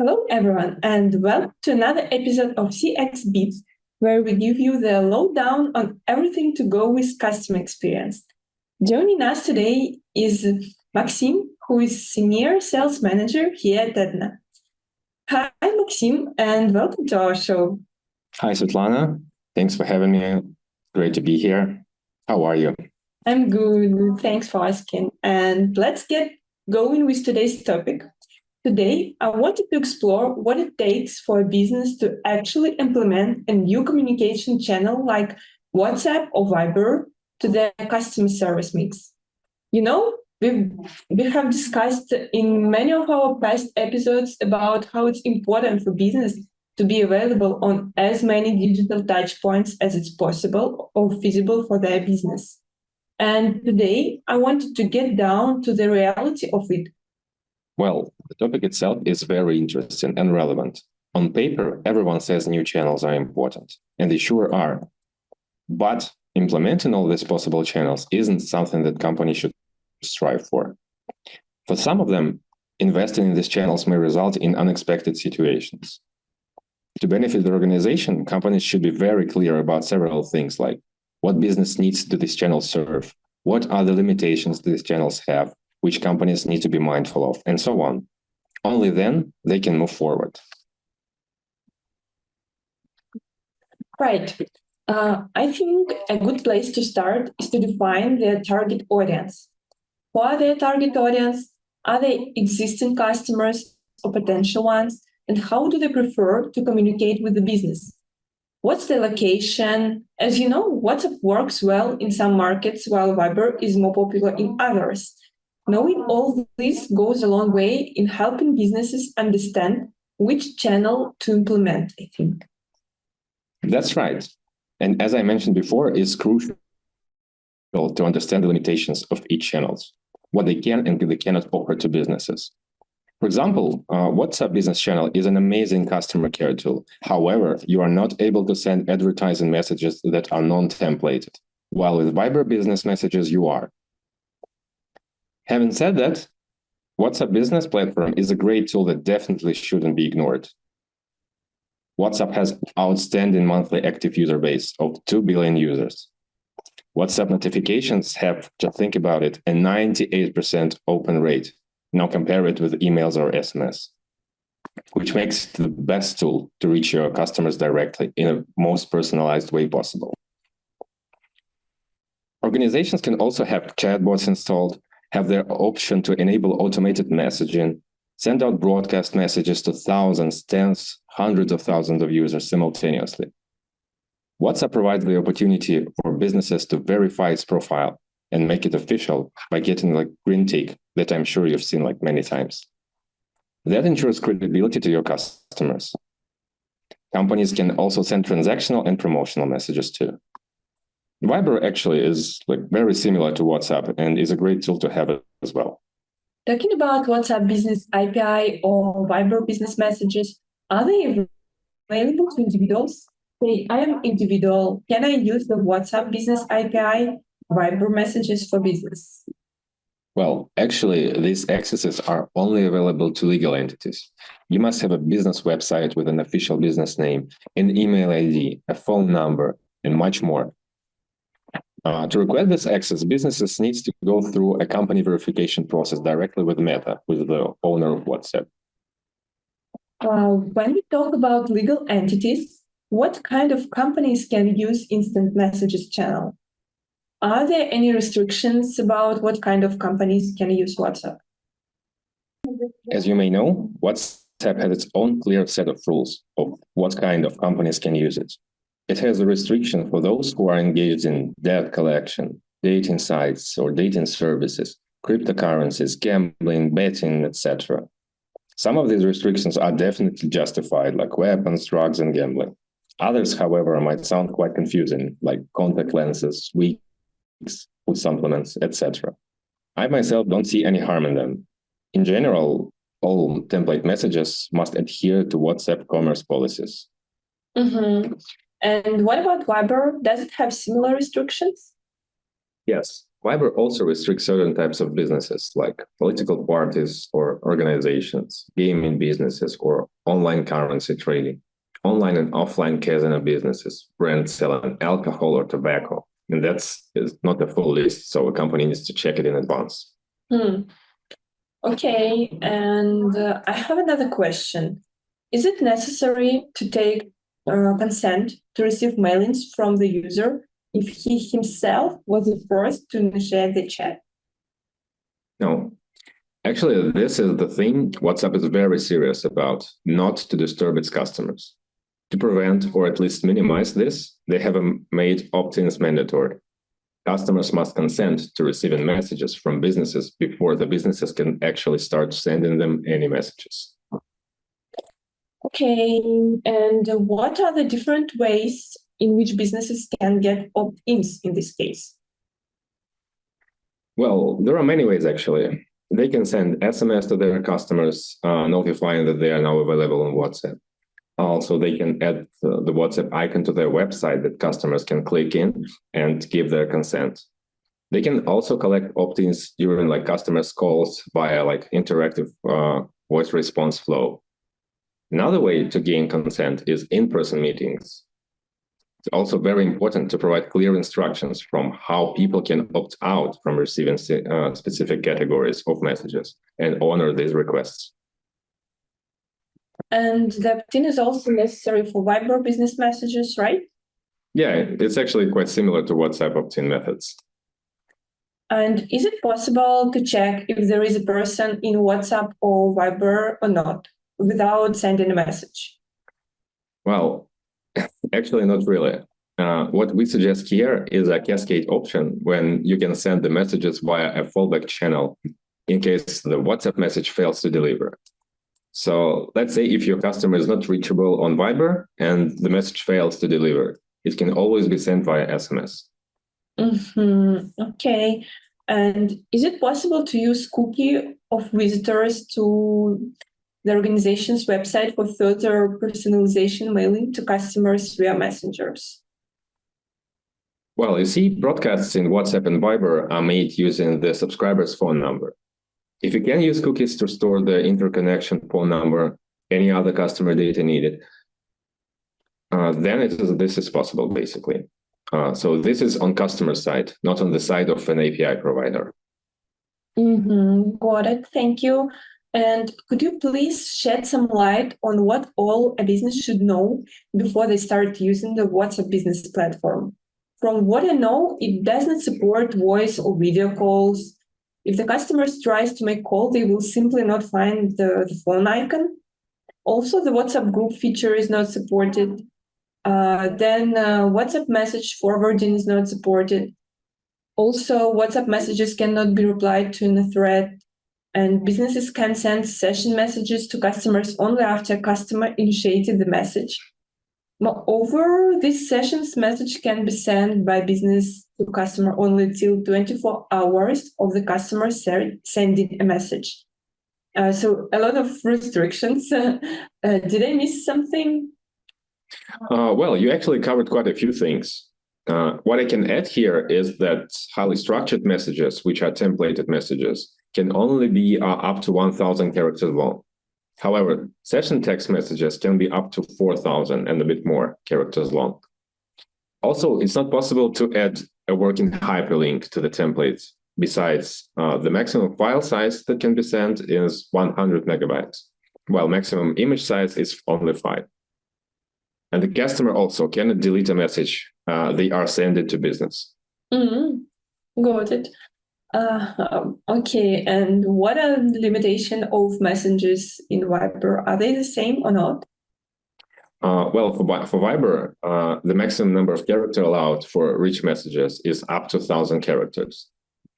Hello, everyone, and welcome to another episode of CX Beats, where we give you the lowdown on everything to go with customer experience. Joining us today is Maxim, who is Senior Sales Manager here at Edna. Hi, Maxim, and welcome to our show. Hi, Svetlana. Thanks for having me. Great to be here. How are you? I'm good. Thanks for asking. And let's get going with today's topic. Today, I wanted to explore what it takes for a business to actually implement a new communication channel like WhatsApp or Viber to their customer service mix. You know, we have discussed in many of our past episodes about how it's important for business to be available on as many digital touchpoints as it's possible or feasible for their business. And today, I wanted to get down to the reality of it. Well, the topic itself is very interesting and relevant. On paper, everyone says new channels are important, and they sure are. But implementing all these possible channels isn't something that companies should strive for. For some of them, investing in these channels may result in unexpected situations. To benefit the organization, companies should be very clear about several things like what business needs do these channels serve, what are the limitations these channels have, which companies need to be mindful of, and so on. Only then they can move forward. Right. I think a good place to start is to define their target audience. Who are their target audience? Are they existing customers or potential ones? And how do they prefer to communicate with the business? What's the location? As you know, WhatsApp works well in some markets while Viber is more popular in others. Knowing all this goes a long way in helping businesses understand which channel to implement, I think. That's right. And as I mentioned before, it's crucial to understand the limitations of each channel, what they can and they cannot offer to businesses. For example, WhatsApp Business Channel is an amazing customer care tool. However, you are not able to send advertising messages that are non-templated, while with Viber Business Messages, you are. Having said that, WhatsApp Business Platform is a great tool that definitely shouldn't be ignored. WhatsApp has outstanding monthly active user base of 2 billion users. WhatsApp notifications have, just think about it, a 98% open rate. Now compare it with emails or SMS, which makes it the best tool to reach your customers directly in a most personalized way possible. Organizations can also have chatbots installed, have their option to enable automated messaging, send out broadcast messages to thousands, tens, hundreds of thousands of users simultaneously. WhatsApp provides the opportunity for businesses to verify its profile and make it official by getting like green tick that I'm sure you've seen like many times. That ensures credibility to your customers. Companies can also send transactional and promotional messages too. Viber actually is like very similar to WhatsApp and is a great tool to have as well. Talking about WhatsApp Business API or Viber Business Messages, are they available to individuals? Say, I am individual. Can I use the WhatsApp Business API, Viber Messages for business? Well, actually, these accesses are only available to legal entities. You must have a business website with an official business name, an email ID, a phone number, and much more. To request this access, businesses need to go through a company verification process directly with Meta, with the owner of WhatsApp. When we talk about legal entities, what kind of companies can use instant messages channel? Are there any restrictions about what kind of companies can use WhatsApp? As you may know, WhatsApp has its own clear set of rules of what kind of companies can use it. It has a restriction for those who are engaged in debt collection, dating sites or dating services, cryptocurrencies, gambling, betting, etc. Some of these restrictions are definitely justified, like weapons, drugs, and gambling. Others, however, might sound quite confusing, like contact lenses, wigs, food supplements, etc. I myself don't see any harm in them. In general, all template messages must adhere to WhatsApp commerce policies. Mm-hmm. And what about Viber? Does it have similar restrictions? Yes, Viber also restricts certain types of businesses like political parties or organizations, gaming businesses, or online currency trading, online and offline casino businesses, brands selling alcohol or tobacco. And is not a full list, so a company needs to check it in advance. Okay, and I have another question. Is it necessary to take consent to receive mailings from the user if he himself was the first to initiate the chat? No. Actually, this is the thing WhatsApp is very serious about, not to disturb its customers. To prevent or at least minimize this, they have made opt-ins mandatory. Customers must consent to receiving messages from businesses before the businesses can actually start sending them any messages. Okay, and what are the different ways in which businesses can get opt-ins in this case? Well, there are many ways actually. They can send SMS to their customers, notifying that they are now available on WhatsApp. Also, they can add the WhatsApp icon to their website that customers can click in and give their consent. They can also collect opt-ins during customers' calls via interactive voice response flow. Another way to gain consent is in-person meetings. It's also very important to provide clear instructions from how people can opt out from receiving specific categories of messages and honor these requests. And the opt-in is also necessary for Viber business messages, right? Yeah, it's actually quite similar to WhatsApp opt-in methods. And is it possible to check if there is a person in WhatsApp or Viber or not without sending a message? Well, actually, not really. What we suggest here is a cascade option when you can send the messages via a fallback channel in case the WhatsApp message fails to deliver. So let's say if your customer is not reachable on Viber and the message fails to deliver, it can always be sent via SMS. Okay. And is it possible to use cookie of visitors to the organization's website for further personalization mailing to customers via messengers? Well, you see, broadcasts in WhatsApp and Viber are made using the subscriber's phone number. If you can use cookies to store the interconnection phone number, any other customer data needed, then this is possible, basically. So this is on customer side, not on the side of an API provider. Got it. Thank you. And could you please shed some light on what all a business should know before they start using the WhatsApp business platform? From what I know, it doesn't support voice or video calls. If the customer tries to make call, they will simply not find the phone icon. Also, the WhatsApp group feature is not supported. Then WhatsApp message forwarding is not supported. Also, WhatsApp messages cannot be replied to in a thread, and businesses can send session messages to customers only after a customer initiated the message. Moreover, this sessions message can be sent by business to customer only till 24 hours of the customer sending a message. So a lot of restrictions. Did I miss something? Well, you actually covered quite a few things. What I can add here is that highly structured messages, which are templated messages, can only be up to 1,000 characters long. However, session text messages can be up to 4,000 and a bit more characters long. Also, it's not possible to add a working hyperlink to the templates. Besides, the maximum file size that can be sent is 100 megabytes, while maximum image size is only 5. And the customer also cannot delete a message they are sending to business. Got it. Okay, and what are the limitations of messages in Viber? Are they the same or not? Well, for Viber, the maximum number of characters allowed for rich messages is up to 1,000 characters.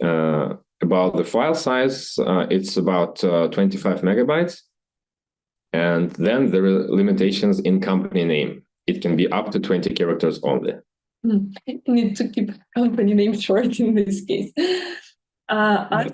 About the file size, it's about 25 megabytes. And then there are limitations in company name. It can be up to 20 characters only. I need to keep company name short in this case. Are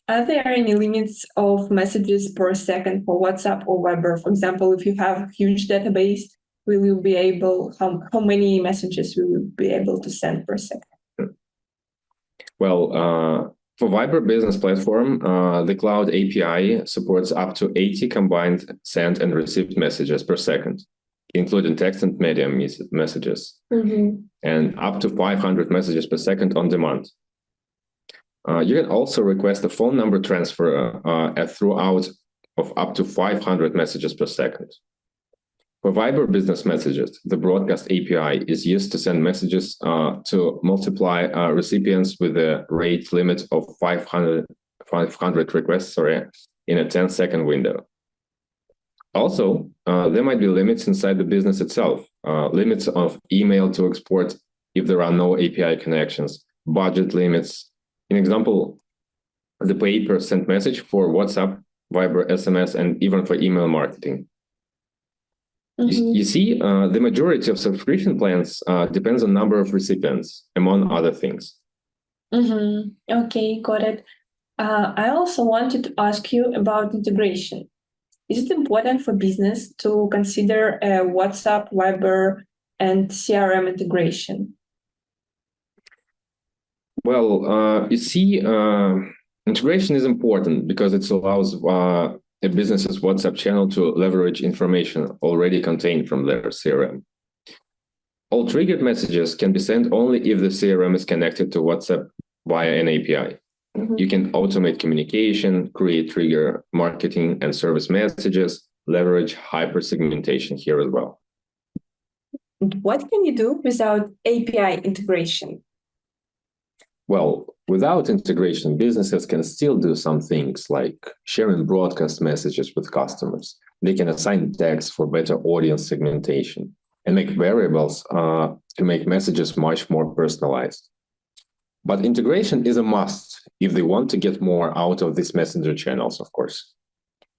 there any limits of messages per second for WhatsApp or Viber? For example, if you have a huge database, will you be able, how many messages will you be able to send per second? For Viber Business Platform, the Cloud API supports up to 80 combined sent and received messages per second, including text and media messages, and up to 500 messages per second on demand. You can also request a phone number transfer throughout of up to 500 messages per second. For Viber Business Messages, the Broadcast API is used to send messages to multiply recipients with a rate limit of 500 requests in a 10-second window. Also, there might be limits inside the business itself, limits of email to export if there are no API connections, budget limits. An example, the pay per sent message for WhatsApp, Viber, SMS, and even for email marketing. You see, the majority of subscription plans depends on number of recipients, among other things. Okay, got it. I also wanted to ask you about integration. Is it important for business to consider WhatsApp, Viber, and CRM integration? Well, you see, integration is important because it allows a business's WhatsApp channel to leverage information already contained from their CRM. All triggered messages can be sent only if the CRM is connected to WhatsApp via an API. You can automate communication, create trigger marketing and service messages, leverage hyper-segmentation here as well. What can you do without API integration? Well, without integration, businesses can still do some things like sharing broadcast messages with customers. They can assign tags for better audience segmentation and make variables to make messages much more personalized. But integration is a must if they want to get more out of these messenger channels, of course.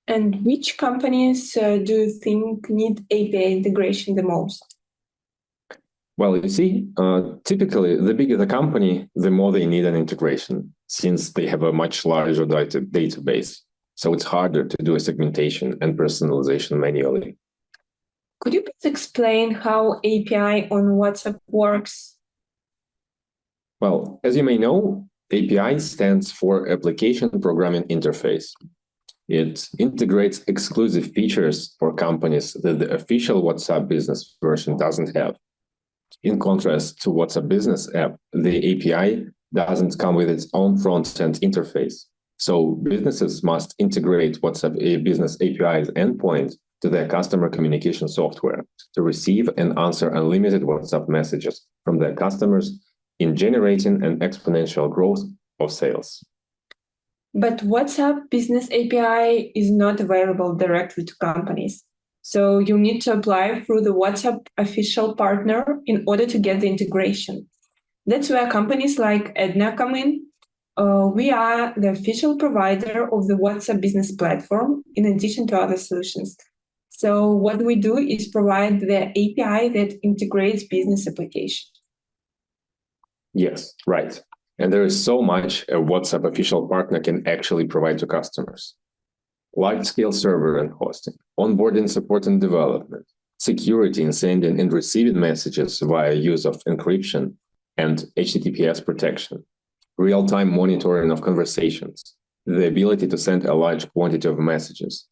And which companies do you think need API integration the most? Well, you see, typically, the bigger the company, the more they need an integration, since they have a much larger database. So it's harder to do a segmentation and personalization manually. Could you please explain how API on WhatsApp works? Well, as you may know, API stands for Application Programming Interface. It integrates exclusive features for companies that the official WhatsApp business version doesn't have. In contrast to WhatsApp Business app, the API doesn't come with its own front-end interface. So businesses must integrate WhatsApp Business API's endpoint to their customer communication software to receive and answer unlimited WhatsApp messages from their customers in generating an exponential growth of sales. But WhatsApp Business API is not available directly to companies. So you need to apply through the WhatsApp official partner in order to get the integration. That's where companies like Edna come in. We are the official provider of the WhatsApp Business Platform, in addition to other solutions. So what we do is provide the API that integrates business applications. Yes, right. And there is so much a WhatsApp official partner can actually provide to customers. Large-scale server and hosting, onboarding support and development, security in sending and receiving messages via use of encryption and HTTPS protection, real-time monitoring of conversations, the ability to send a large quantity of messages.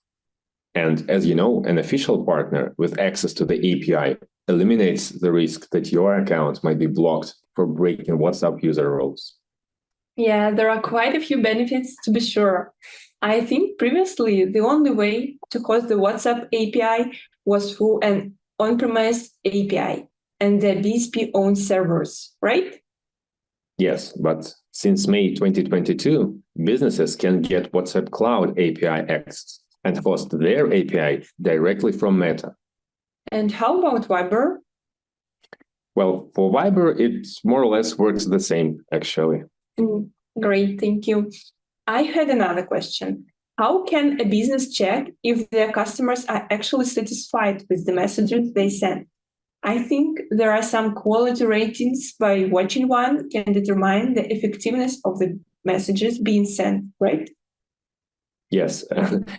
And as you know, an official partner with access to the API eliminates the risk that your account might be blocked for breaking WhatsApp user rules. Yeah, there are quite a few benefits to be sure. I think previously the only way to host the WhatsApp API was through an on-premise API and the BSP-owned servers, right? Yes, but since May 2022, businesses can get WhatsApp Cloud API access and host their API directly from Meta. And how about Viber? Well, for Viber, it more or less works the same, actually. Great, thank you. I had another question. How can a business check if their customers are actually satisfied with the messages they send? I think there are some quality ratings by watching one can determine the effectiveness of the messages being sent, right? Yes,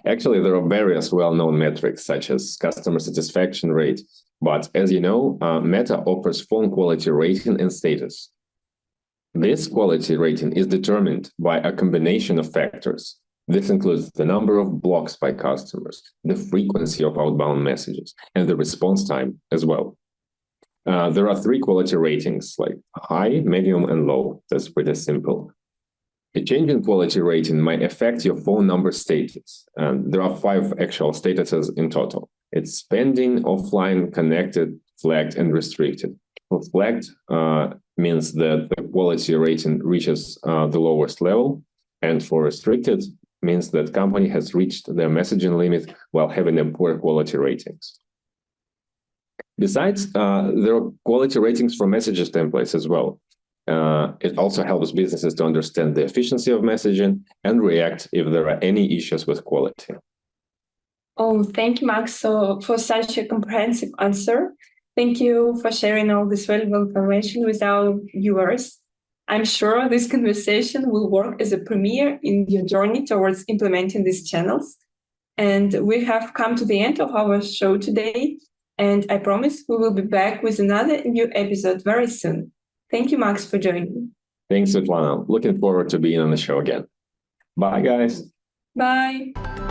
actually, there are various well-known metrics such as customer satisfaction rate. But as you know, Meta offers phone quality rating and status. This quality rating is determined by a combination of factors. This includes the number of blocks by customers, the frequency of outbound messages, and the response time as well. There are 3 quality ratings, like high, medium, and low. That's pretty simple. A change in quality rating might affect your phone number status. There are 5 actual statuses in total. It's pending, offline, connected, flagged, and restricted. For flagged means that the quality rating reaches the lowest level, and for restricted means that company has reached their messaging limit while having a poor quality ratings. Besides, there are quality ratings for messages templates as well. It also helps businesses to understand the efficiency of messaging and react if there are any issues with quality. Oh, thank you, Max, for such a comprehensive answer. Thank you for sharing all this valuable information with our viewers. I'm sure this conversation will work as a premiere in your journey towards implementing these channels. And we have come to the end of our show today. And I promise we will be back with another new episode very soon. Thank you, Max, for joining. Thanks, Svetlana. Looking forward to being on the show again. Bye, guys. Bye.